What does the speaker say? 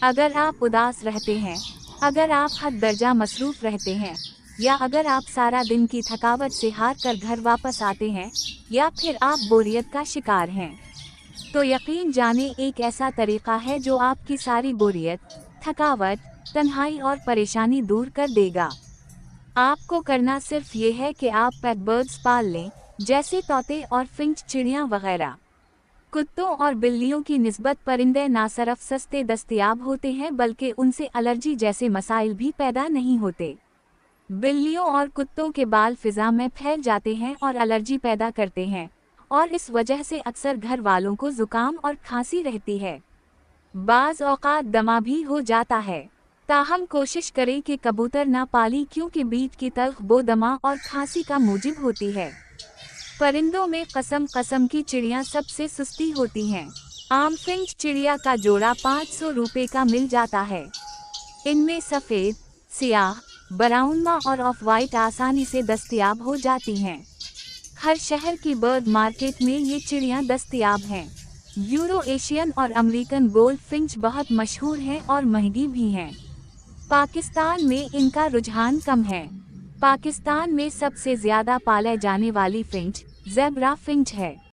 अगर आप उदास रहते हैं, अगर आप हद दर्जा मसरूफ रहते हैं, या अगर आप सारा दिन की थकावट से हार कर घर वापस आते हैं, या फिर आप बोरियत का शिकार हैं, तो यकीन जाने एक ऐसा तरीका है जो आपकी सारी बोरियत, थकावट, तन्हाई और परेशानी दूर कर देगा। आपको करना सिर्फ ये है कि आप पेट बर्ड्स पाल लें, जैसे तोते और फिंच चिड़ियाँ वगैरह। कुत्तों और बिल्लियों की निस्बत परिंदे न सिर्फ सस्ते दस्तयाब होते हैं बल्कि उनसे एलर्जी जैसे मसाइल भी पैदा नहीं होते। बिल्लियों और कुत्तों के बाल फिजा में फैल जाते हैं और एलर्जी पैदा करते हैं, और इस वजह से अक्सर घर वालों को जुकाम और खांसी रहती है। बाज़ औक़ात दमा भी हो जाता है। ताहम कोशिश करें कि कबूतर ना पाली क्योंकि बीट की तल्ख बो दमा और खांसी का मूजिब होती है। परिंदों में कस्म की चिड़ियाँ सबसे सस्ती होती हैं। आम फिंच चिड़िया का जोड़ा 500 रुपये का मिल जाता है। इनमें सफ़ेद, सियाह, ब्राउनमा और ऑफ वाइट आसानी से दस्तयाब हो जाती हैं। हर शहर की बर्ड मार्केट में ये चिड़ियाँ दस्तयाब हैं। यूरो एशियन और अमेरिकन गोल्ड फिंच बहुत मशहूर हैं और महंगी भी हैं। पाकिस्तान में इनका रुझान कम है। पाकिस्तान में सबसे ज़्यादा पाले जाने वाली फिंच ज़ेब्रा फिंच है।